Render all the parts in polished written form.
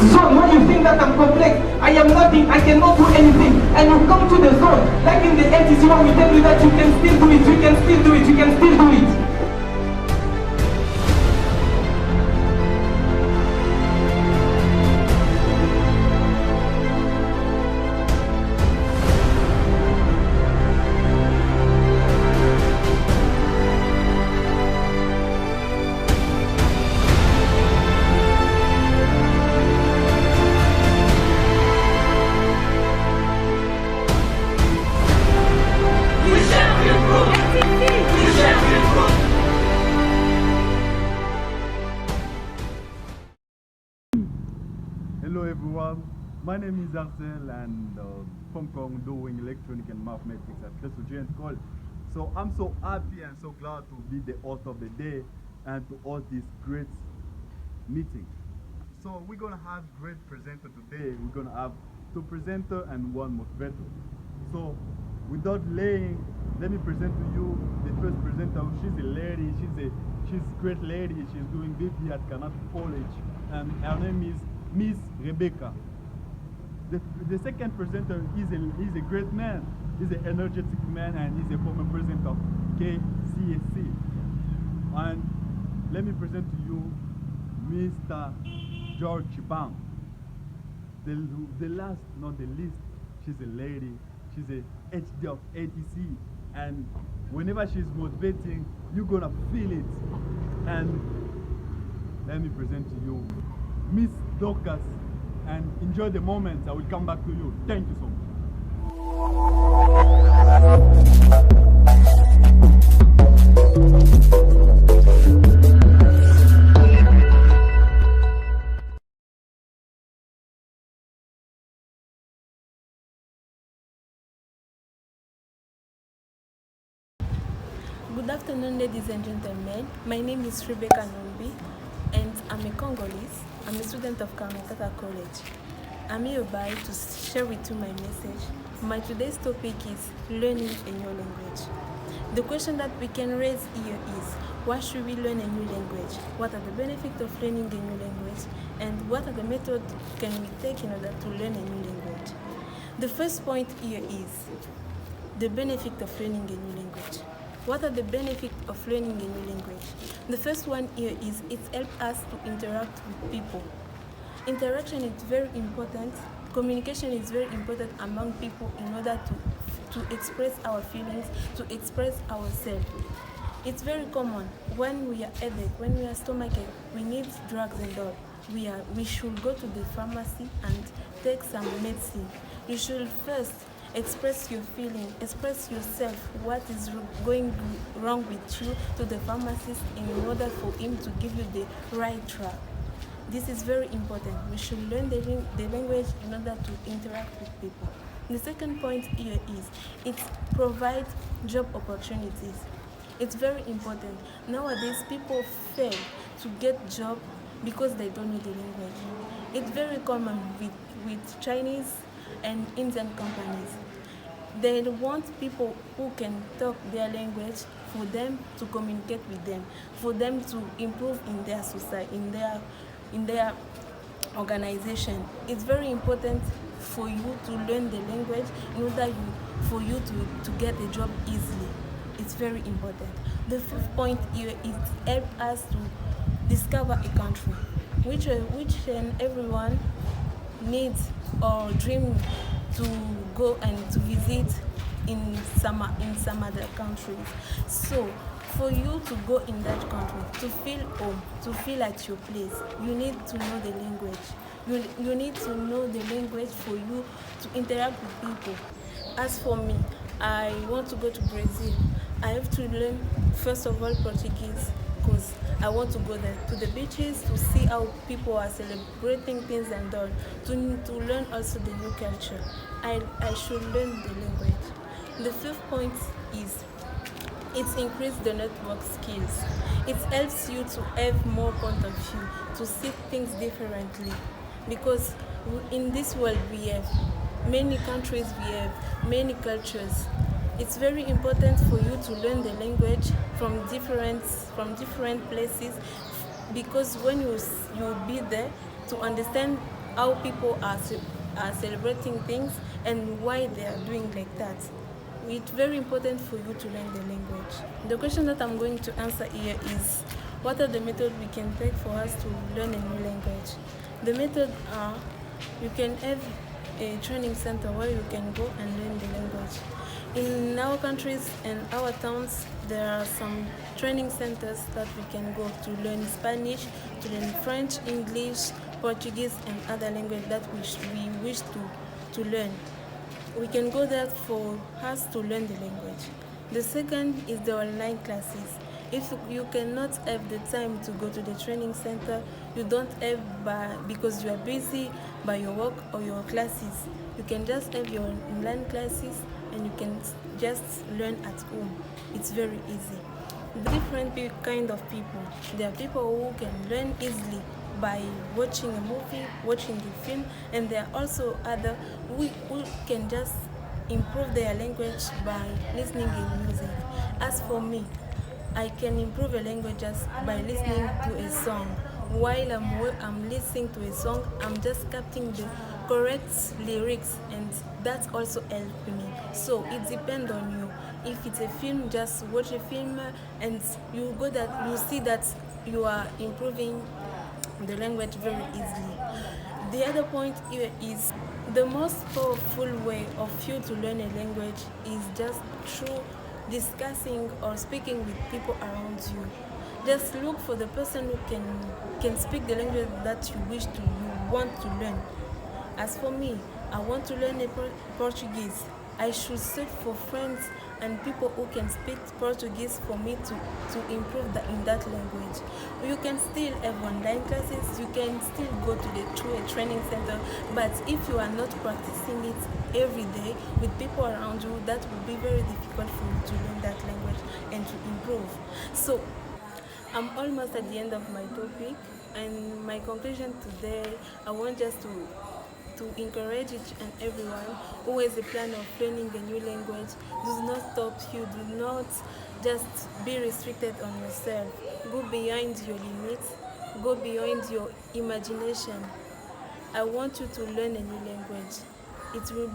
zone where you think that I'm complex, I am nothing, I cannot do anything, and you come to the zone, like in the LTC when we tell you that you can still do it, you can still do it, you can still do it. Hello everyone, my name is Arcel and Hong Kong doing electronic and mathematics at Crystal Giant College. So I'm so happy and so glad to be the host of the day and to host this great meeting. So we're gonna have great presenter today. We're gonna have two presenter and one motivator. So without delaying, let me present to you the first presenter. She's a lady, she's a great lady. She's doing BP at Canada College and her name is Miss Rebecca. The second presenter is a great man. He's an energetic man and he's a former president of KCSC. And let me present to you Mr. George Bang. The last, not the least, she's a lady. She's a HD of ATC. And whenever she's motivating, you're gonna feel it. And let me present to you Miss Dorcas, and enjoy the moment. I will come back to you. Thank you so much. Good afternoon, ladies and gentlemen. My name is Rebecca Nombi, and I'm a Congolese. I'm a student of Canada College. I'm hereby to share with you my message. My today's topic is learning a new language. The question that we can raise here is, why should we learn a new language? What are the benefits of learning a new language? And what are the methods can we take in order to learn a new language? The first point here is the benefit of learning a new language. What are the benefits of learning a new language? The first one here is it helps us to interact with people. Interaction is very important. Communication is very important among people in order to express our feelings, to express ourselves. It's very common when we are headache, when we are stomachache, we need drugs and all. We should go to the pharmacy and take some medicine. You should first express your feeling, express yourself, what is going wrong with you to the pharmacist in order for him to give you the right drug. This is very important. We should learn the language in order to interact with people. The second point here is it provides job opportunities. It's very important. Nowadays, people fail to get job because they don't know the language. It's very common with Chinese and Indian companies. They want people who can talk their language for them to communicate with them, for them to improve in their society, in their organization. It's very important for you to learn the language in order for you to get a job easily. It's very important. The fifth point here is help us to discover a country, which everyone needs or dream to go and to visit in some other countries. So for you to go in that country, to feel home, to feel at your place, you need to know the language. You need to know the language for you to interact with people. As for me, I want to go to Brazil. I have to learn first of all Portuguese, because I want to go there to the beaches to see how people are celebrating things and all, to learn also the new culture. I should learn the language. The fifth point is it increases the network skills. It helps you to have more point of view, to see things differently, because in this world we have many countries, we have many cultures. It's very important for you to learn the language from different places, because when you'll be there to understand how people are celebrating things and why they are doing like that. It's very important for you to learn the language. The question that I'm going to answer here is, what are the methods we can take for us to learn a new language? The method are, you can have a training center where you can go and learn the language. In our countries and our towns, there are some training centers that we can go to learn Spanish, to learn French, English, Portuguese, and other language that we wish to learn. We can go there for us to learn the language. The second is the online classes. If you cannot have the time to go to the training center, you don't have because you are busy by your work or your classes, you can just have your online classes and you can just learn at home. It's very easy. Different kind of people. There are people who can learn easily by watching a movie, watching a film, and there are also other who can just improve their language by listening to music. As for me, I can improve a language just by listening to a song. While I'm listening to a song, I'm just capturing the correct lyrics, and that also helps me. So it depends on you. If it's a film, just watch a film and you see that you are improving the language very easily. The other point here is, the most powerful way of you to learn a language is just through discussing or speaking with people around you. Just look for the person who can speak the language that you want to learn. As for me, I want to learn Portuguese. I should search for friends and people who can speak Portuguese for me to improve in that language. You can still have online classes, you can still go to a training center, but if you are not practicing it every day with people around you, that will be very difficult for you to learn that language and to improve. So I'm almost at the end of my topic, and my conclusion today, I want just to encourage each and everyone who has a plan of learning a new language. Do not stop you. Do not just be restricted on yourself. Go beyond your limits. Go beyond your imagination. I want you to learn a new language. It will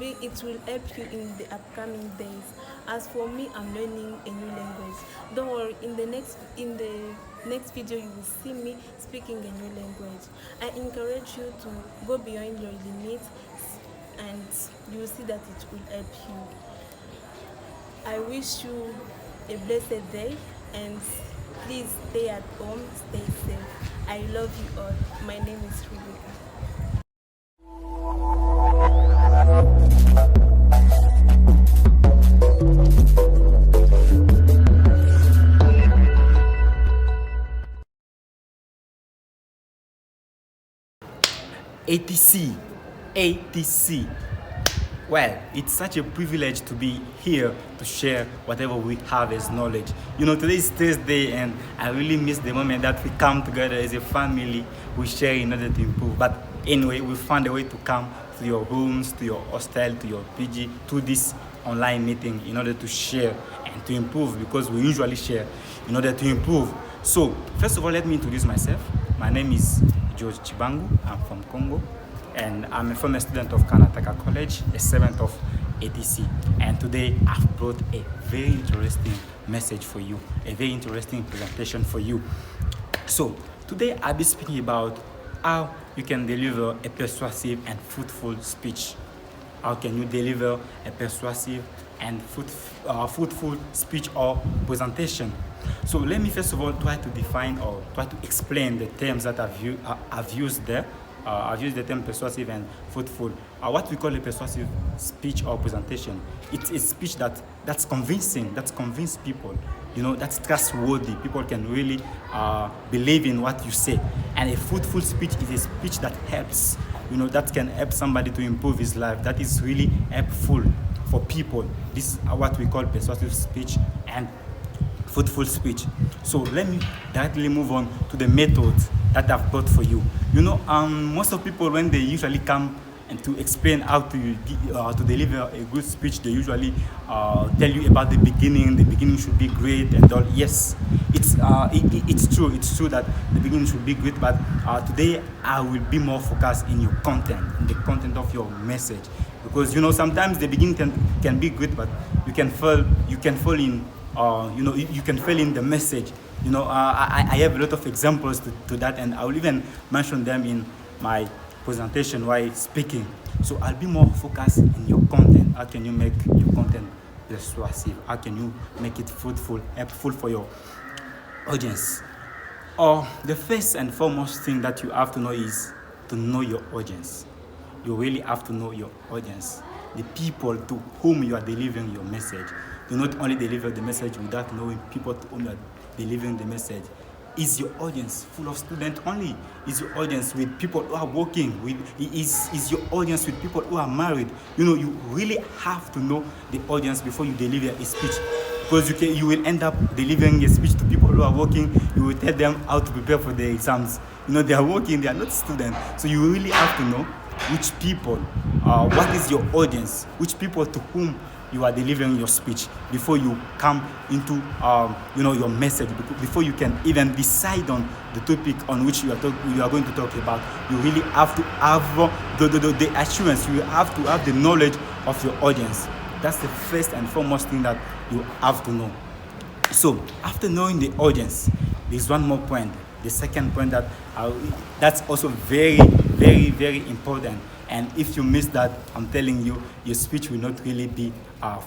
help you in the upcoming days. As for me, I'm learning a new language. Don't worry, in the next video you will see me speaking a new language. I encourage you to go beyond your limits, and you will see that it will help you. I wish you a blessed day, and please stay at home, stay safe. I love you all. My name is Rebecca. ATC. Well, it's such a privilege to be here to share whatever we have as knowledge. You know, today is Thursday, and I really miss the moment that we come together as a family, we share in order to improve. But anyway, we found a way to come to your rooms, to your hostel, to your PG, to this online meeting in order to share and to improve, because we usually share in order to improve. So, first of all, let me introduce myself. My name is George Chibangu. I'm from Congo, and I'm a former student of Kanataka College, a servant of ATC. And today I've brought a very interesting message for you, a very interesting presentation for you. So today I'll be speaking about how you can deliver a persuasive and fruitful speech. How can you deliver a persuasive and fruitful speech or presentation? So let me first of all try to define or try to explain the terms that I've used there. I've used the term persuasive and fruitful. What we call a persuasive speech or presentation, it's a speech that's convincing, that's convinced people, you know, that's trustworthy. People can really believe in what you say. And a fruitful speech is a speech that helps, you know, that can help somebody to improve his life, that is really helpful for people. This is what we call persuasive speech and fruitful speech. So let me directly move on to the methods that I've brought for you. You know, most of people, when they usually come and to explain how to deliver a good speech, they usually tell you about the beginning. The beginning should be great and all. Yes, it's true. It's true that the beginning should be great, but today I will be more focused in your content, in the content of your message, because sometimes the beginning can be great, but you can fall in you can fail in the message. I have a lot of examples to that, and I will even mention them in my presentation while speaking. So I'll be more focused in your content. How can you make your content persuasive? How can you make it fruitful, helpful for your audience? The first and foremost thing that you have to know is to know your audience. You really have to know your audience, the people to whom you are delivering your message. Do not only deliver the message without knowing people to whom you are delivering the message. Is your audience full of students only? Is your audience with people who are working? Is your audience with people who are married? You really have to know the audience before you deliver a speech, because you will end up delivering a speech to people who are working. You will tell them how to prepare for the exams. They are working, they are not students. So you really have to know which people, what is your audience, which people to whom you are delivering your speech before you come into your message, before you can even decide on the topic on which you are going to talk about. You really have to have the assurance. You have to have the knowledge of your audience. That's the first and foremost thing that you have to know. So after knowing the audience, there's one more point. The second point that's also very, very, very important. And if you miss that, I'm telling you, your speech will not really be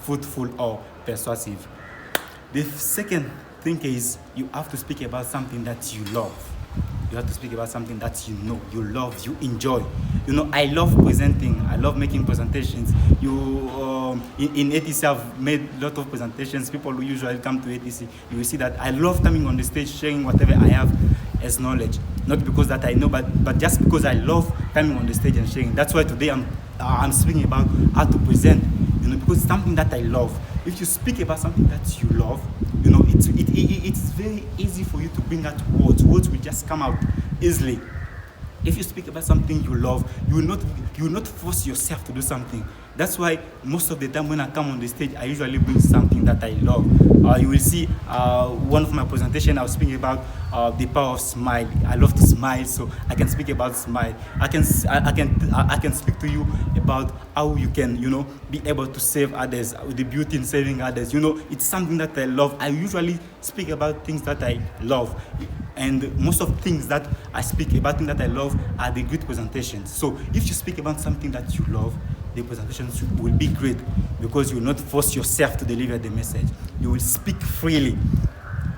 fruitful or persuasive. The second thing is you have to speak about something that you love. You have to speak about something that you know, you love, you enjoy. I love presenting. I love making presentations. In ATC, I've made a lot of presentations. People who usually come to ATC, you will see that I love coming on the stage, sharing whatever I have as knowledge. Not because that I know, but just because I love coming on the stage and sharing. That's why today I'm speaking about how to present. Because it's something that I love. If you speak about something that you love, it's very easy for you to bring out words. Words will just come out easily. If you speak about something you love, you will not force yourself to do something. That's why most of the time when I come on the stage, I usually bring something that I love. You will see one of my presentations, I was speaking about the power of smile. I love to smile, so I can speak about smile. I can speak to you about how you can, be able to save others, the beauty in saving others. It's something that I love. I usually speak about things that I love. And most of the things that I speak about, things that I love, are the good presentations. So if you speak about something that you love, the presentations will be great, because you will not force yourself to deliver the message. You will speak freely.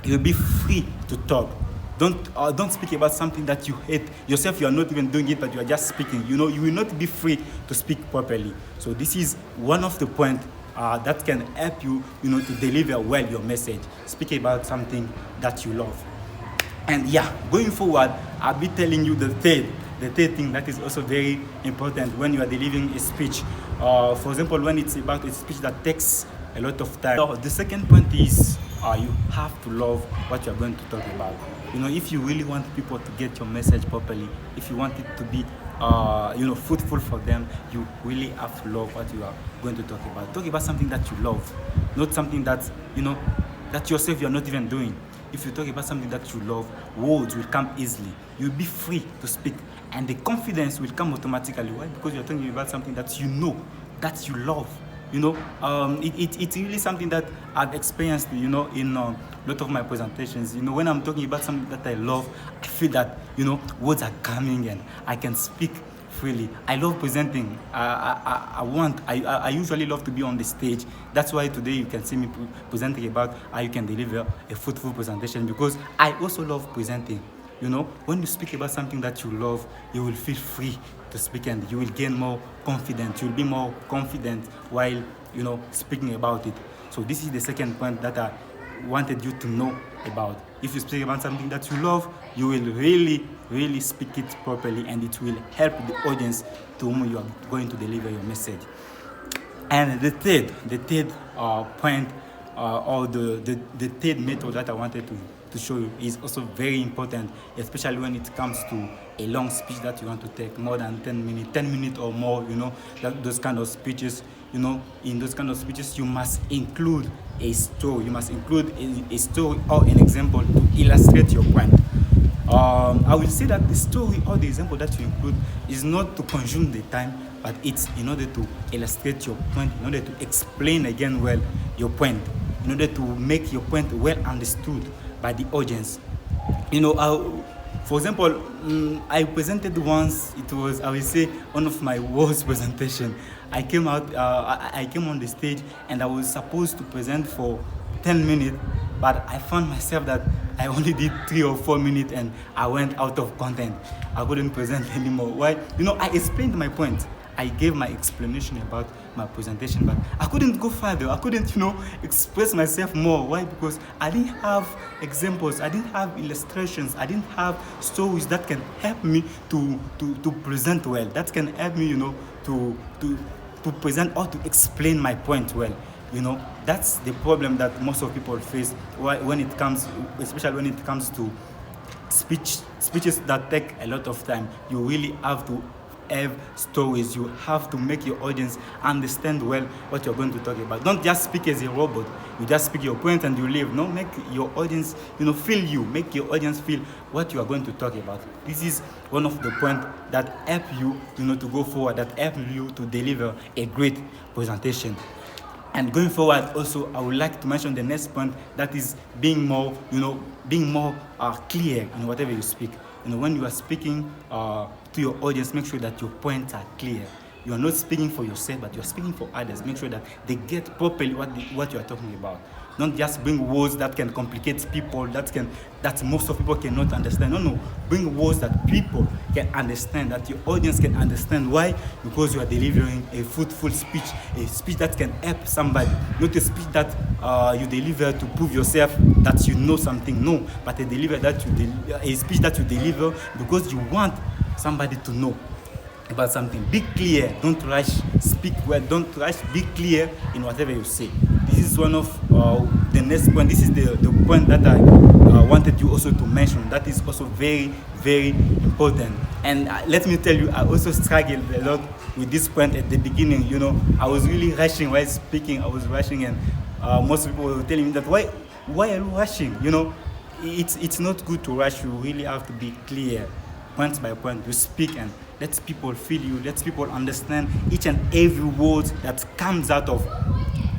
You will be free to talk. Don't speak about something that you hate yourself. You are not even doing it, but you are just speaking. You will not be free to speak properly. So this is one of the points that can help you, to deliver well your message. Speak about something that you love. And going forward, I'll be telling you the third thing that is also very important when you are delivering a speech. For example, when it's about a speech that takes a lot of time. So the second point is you have to love what you are going to talk about. If you really want people to get your message properly, if you want it to be fruitful for them, you really have to love what you are going to talk about. Talk about something that you love, not something that that yourself you are not even doing. If you talk about something that you love, words will come easily. You'll be free to speak, and the confidence will come automatically. Why? Because you're talking about something that you know, that you love. It's really something that I've experienced, in a lot of my presentations. When I'm talking about something that I love, I feel that, words are coming and I can speak freely. I love presenting. I usually love to be on the stage. That's why today you can see me presenting about how you can deliver a fruitful presentation, because I also love presenting. When you speak about something that you love, you will feel free to speak, and you will gain more confidence. You will be more confident while, speaking about it. So this is the second point that I wanted you to know about. If you speak about something that you love, you will really, really speak it properly, and it will help the audience to whom you are going to deliver your message. And the third point or the third method that I wanted to show you is also very important, especially when it comes to a long speech that you want to take more than 10 minutes or more, those kind of speeches. In those kind of speeches, you must include a story. You must include a story or an example to illustrate your point. I will say that the story or the example that you include is not to consume the time, but it's in order to illustrate your point, in order to explain again well your point, in order to make your point well understood by the audience. For example, I presented once. It was, I will say, one of my worst presentation. I came on the stage and I was supposed to present for 10 minutes, but I found myself that I only did 3 or 4 minutes and I went out of content. I couldn't present anymore. Why? I explained my point. I gave my explanation about my presentation, but I couldn't go further. I couldn't, express myself more. Why? Because I didn't have examples. I didn't have illustrations. I didn't have stories that can help me to present well. That can help me, to present or to explain my point well. That's the problem that most of people face especially when it comes to speeches that take a lot of time. You really have to have stories. You have to make your audience understand well what you're going to talk about. Don't just speak as a robot. You just speak your point and you leave. No, make your audience, feel you. Make your audience feel what you are going to talk about. This is one of the points that help you, to go forward, that help you to deliver a great presentation. And going forward, also, I would like to mention the next point, that is being more clear in whatever you speak. When you are speaking to your audience, make sure that your points are clear. You are not speaking for yourself, but you are speaking for others. Make sure that they get properly what you are talking about. Don't just bring words that can complicate people, that most of people cannot understand. No. Bring words that people can understand, that your audience can understand. Why? Because you are delivering a fruitful speech, a speech that can help somebody. Not a speech that you deliver to prove yourself that you know something. No, but a speech that you deliver because you want somebody to know about something. Be clear. Don't rush. Speak well. Don't rush. Be clear in whatever you say. This is one of the next point. This is the point that I wanted you also to mention. That is also very, very important. And let me tell you, I also struggled a lot with this point at the beginning. I was really rushing while speaking. I was rushing, and most people were telling me that why are you rushing? It's not good to rush. You really have to be clear, point by point. You speak and let people feel you. Let people understand each and every word that comes out of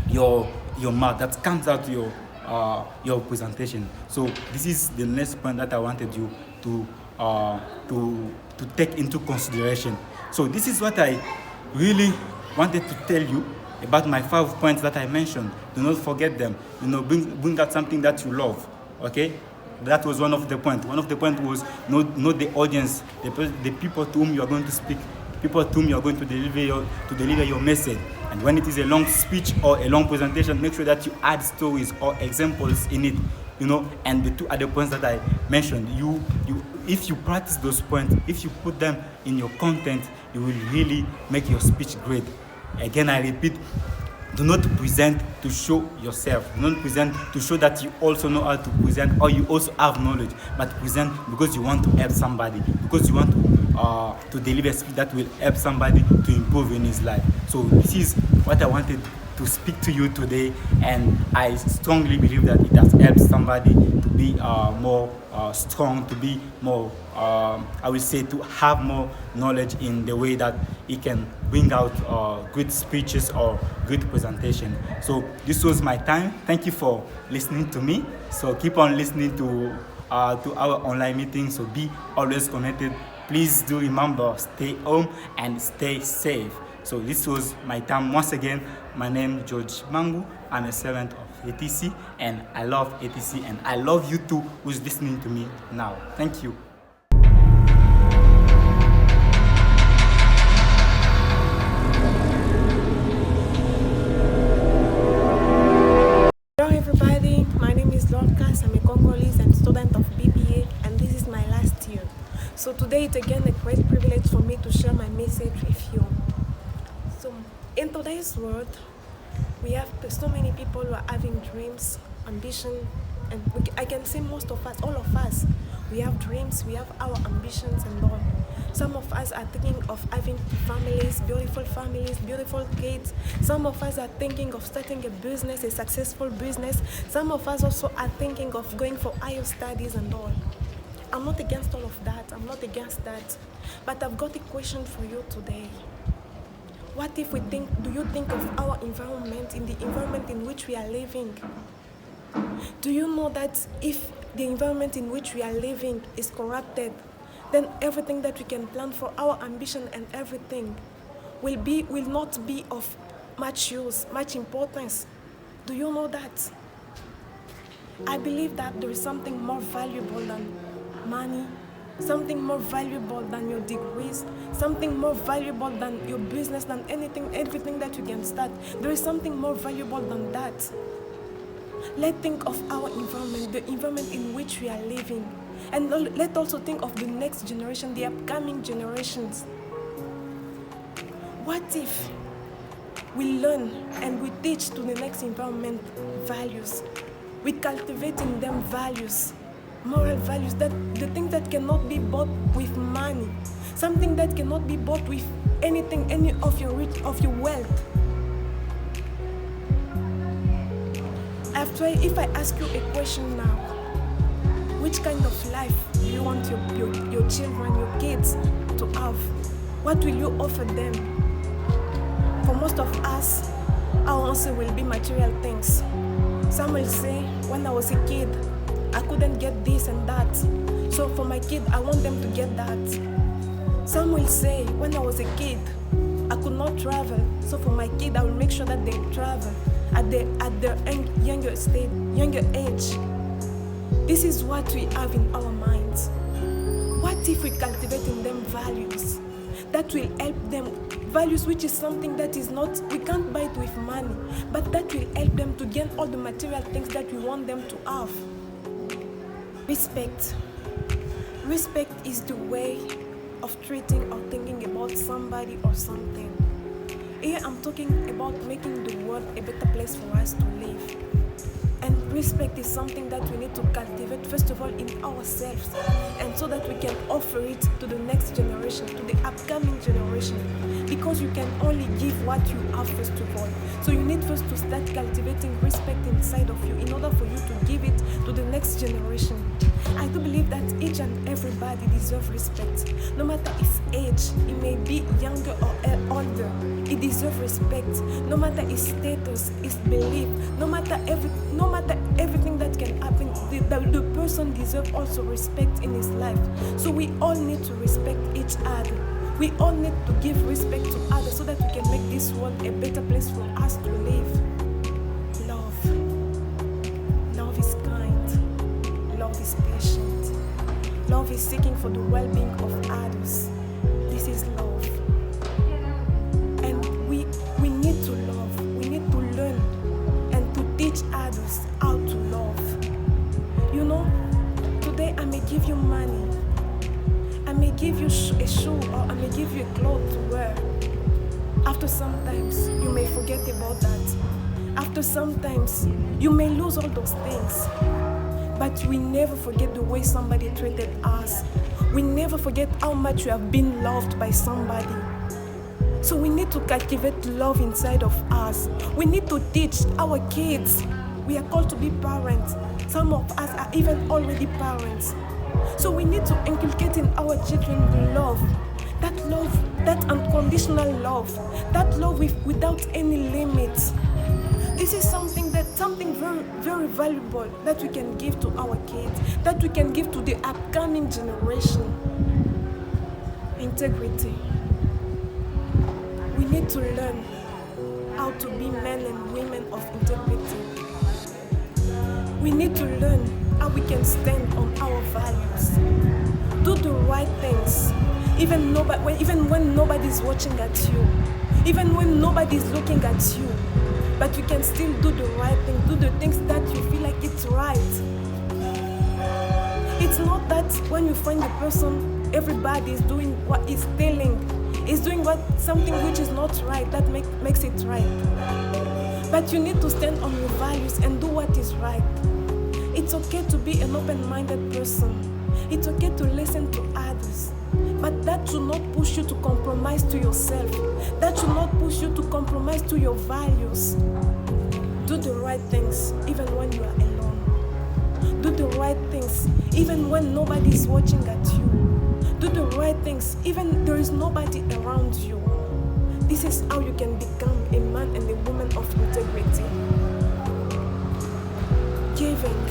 your mouth, that comes out your presentation. So this is the next point that I wanted you to take into consideration. So this is what I really wanted to tell you about my 5 points that I mentioned. Do not forget them. Bring out something that you love. Okay? That was one of the points. One of the points was know the audience, the people to whom you are going to speak, people to whom you are going to deliver your message. And when it is a long speech or a long presentation, make sure that you add stories or examples in it. And the 2 other points that I mentioned, if you practice those points, if you put them in your content, you will really make your speech great. Again, I repeat, do not present to show yourself. Do not present to show that you also know how to present or you also have knowledge, but present because you want to help somebody, because you want to deliver a speech that will help somebody to improve in his life. So this is what I wanted to speak to you today, and I strongly believe that it has helped somebody to be more strong, to be more, I will say, to have more knowledge in the way that he can bring out good speeches or good presentation. So this was my time. Thank you for listening to me. So keep on listening to our online meetings. So be always connected. Please do remember, stay home and stay safe. So this was my time. Once again, my name is George Mangu. I'm a servant of ATC, and I love ATC, and I love you too who's listening to me now. Thank you. Hello everybody, my name is Lorcas. I'm a Congolese and student of BBA, and this is my last year. So today it's again a great privilege for me to share my message with you. So in today's world, We have so many people who are having dreams, ambition, and I can say most of us, all of us, we have dreams, we have our ambitions and all. Some of us are thinking of having families, beautiful kids. Some of us are thinking of starting a business, a successful business. Some of us also are thinking of going for higher studies and all. I'm not against all of that. I'm not against that. But I've got a question for you today. What if do you think of our environment, in the environment in which we are living? Do you know that if the environment in which we are living is corrupted, then everything that we can plan for our ambition and everything will not be of much use, much importance. Do you know that? I believe that there is something more valuable than money, something more valuable than your degrees, something more valuable than your business, than everything that you can start. There is something more valuable than that. Let's think of our environment, the environment in which we are living. And let's also think of the next generation, the upcoming generations. What if we learn and we teach to the next environment values? We cultivate in them values, moral values, that the things that cannot be bought with money, something that cannot be bought with anything, any of your wealth. If I ask you a question now, which kind of life do you want your children, your kids to have? What will you offer them? For most of us, our answer will be material things. Some will say, when I was a kid, I couldn't get this and that. So for my kid, I want them to get that. Some will say, when I was a kid, I could not travel. So for my kid, I will make sure that they travel at their younger age. This is what we have in our minds. What if we cultivate in them values that will help them, values which is something that is not, we can't buy it with money, but that will help them to gain all the material things that we want them to have. Respect. Respect is the way of treating or thinking about somebody or something. Here I'm talking about making the world a better place for us to live. And respect is something that we need to cultivate, first of all, in ourselves, and so that we can offer it to the next generation, to the upcoming generation. Because you can only give what you have, first of all. So you need first to start cultivating respect inside of you in order for you to give it to the next generation. I do believe that each and everybody deserves respect. No matter his age, he may be younger or older, he deserves respect. No matter his status, his belief, no matter everything that can happen, the person deserves also respect in his life. So we all need to respect each other. We all need to give respect to others so that we can make this world a better place for us to live. Love. Love is kind. Love is patient. Love is seeking for the well-being of others. This is love. And we need to love. We need to learn and to teach others how to love. You know, today I may give you money. I may give you a shoe, or I may give you a cloth to wear. After sometimes, you may forget about that. After sometimes, you may lose all those things. But we never forget the way somebody treated us. We never forget how much we have been loved by somebody. So we need to cultivate love inside of us. We need to teach our kids. We are called to be parents. Some of us are even already parents. So we need to inculcate in our children love, that unconditional love, that love without any limits. This is something very, very valuable that we can give to our kids, that we can give to the upcoming generation. Integrity. We need to learn how to be men and women of integrity. We need to learn how we can stand on our values, do the right things, even when nobody's watching at you, even when nobody's looking at you, but you can still do the right thing, do the things that you feel like it's right. It's not that when you find the person, everybody is doing what is telling, is doing something which is not right, that makes it right. But you need to stand on your values and do what is right. It's okay to be an open-minded person. It's okay to listen to others. But that should not push you to compromise to yourself. That should not push you to compromise to your values. Do the right things even when you are alone. Do the right things even when nobody is watching at you. Do the right things even there is nobody around you. This is how you can become a man and a woman of integrity. Giving.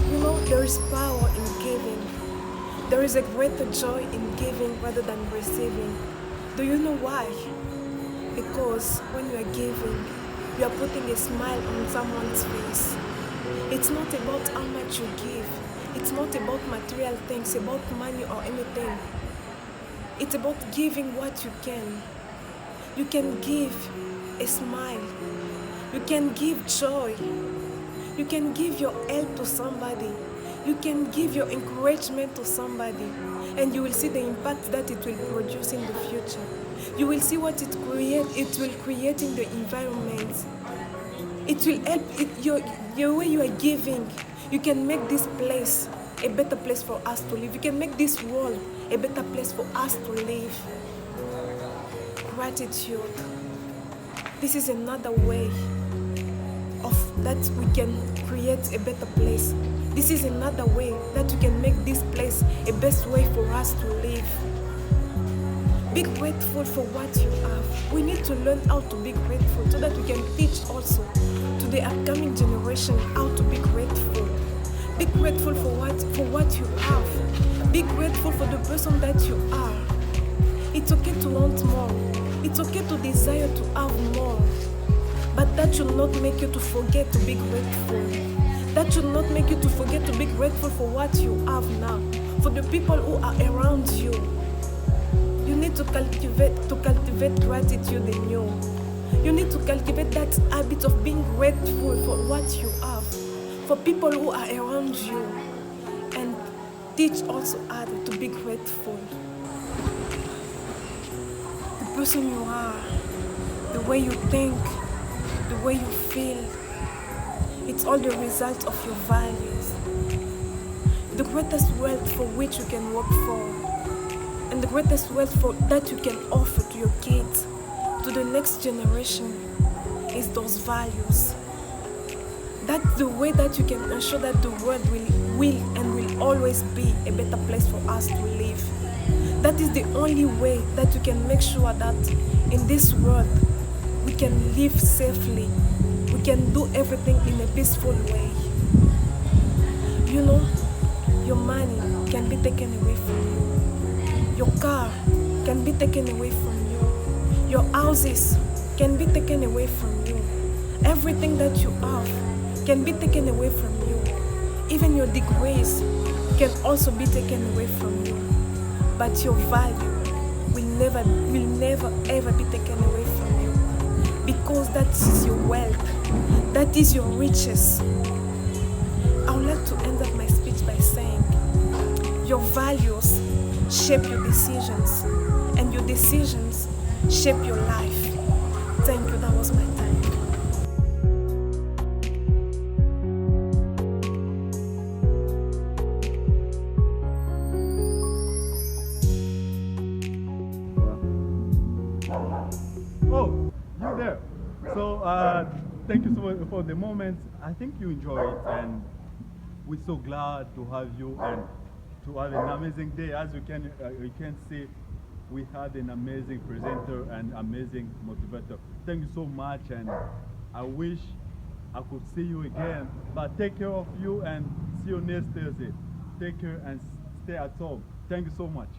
You know, there is power in giving. There is a greater joy in giving rather than receiving. Do you know why? Because when you are giving, you are putting a smile on someone's face. It's not about how much you give. It's not about material things, about money or anything. It's about giving what you can. You can give a smile. You can give joy. You can give your help to somebody. You can give your encouragement to somebody. And you will see the impact that it will produce in the future. You will see what it will create in the environment. It will help your way you are giving. You can make this place a better place for us to live. You can make this world a better place for us to live. Gratitude. This is another way of that we can create a better place. This is another way that you can make this place a best way for us to live. Be grateful for what you have. We need to learn how to be grateful so that we can teach also to the upcoming generation how to be grateful. Be grateful for what you have. Be grateful for the person that you are. It's okay to want more. It's okay to desire to have more. But that should not make you to forget to be grateful. That should not make you to forget to be grateful for what you have now. For the people who are around you. You need to cultivate gratitude in you. You need to cultivate that habit of being grateful for what you have. For people who are around you. And teach also others to be grateful. The person you are, the way you think, the way you feel, it's all the result of your values. The greatest wealth for which you can work for, and the greatest wealth that you can offer to your kids, to the next generation, is those values. That's the way that you can ensure that the world will always be a better place for us to live. That is the only way that you can make sure that in this world we can live safely. We can do everything in a peaceful way. You know, your money can be taken away from you. Your car can be taken away from you. Your houses can be taken away from you. Everything that you have can be taken away from you. Even your degrees can also be taken away from you. But your value will never ever be taken away from you. Because that is your wealth. That is your riches. I would like to end up my speech by saying, your values shape your decisions, and your decisions shape your life. Thank you, that was my time. Oh, you there. So, thank you so much for the moment. I think you enjoy it, and we're so glad to have you and to have an amazing day. As you can see, we had an amazing presenter and amazing motivator. Thank you so much, and I wish I could see you again. But take care of you, and see you next Thursday. Take care and stay at home. Thank you so much.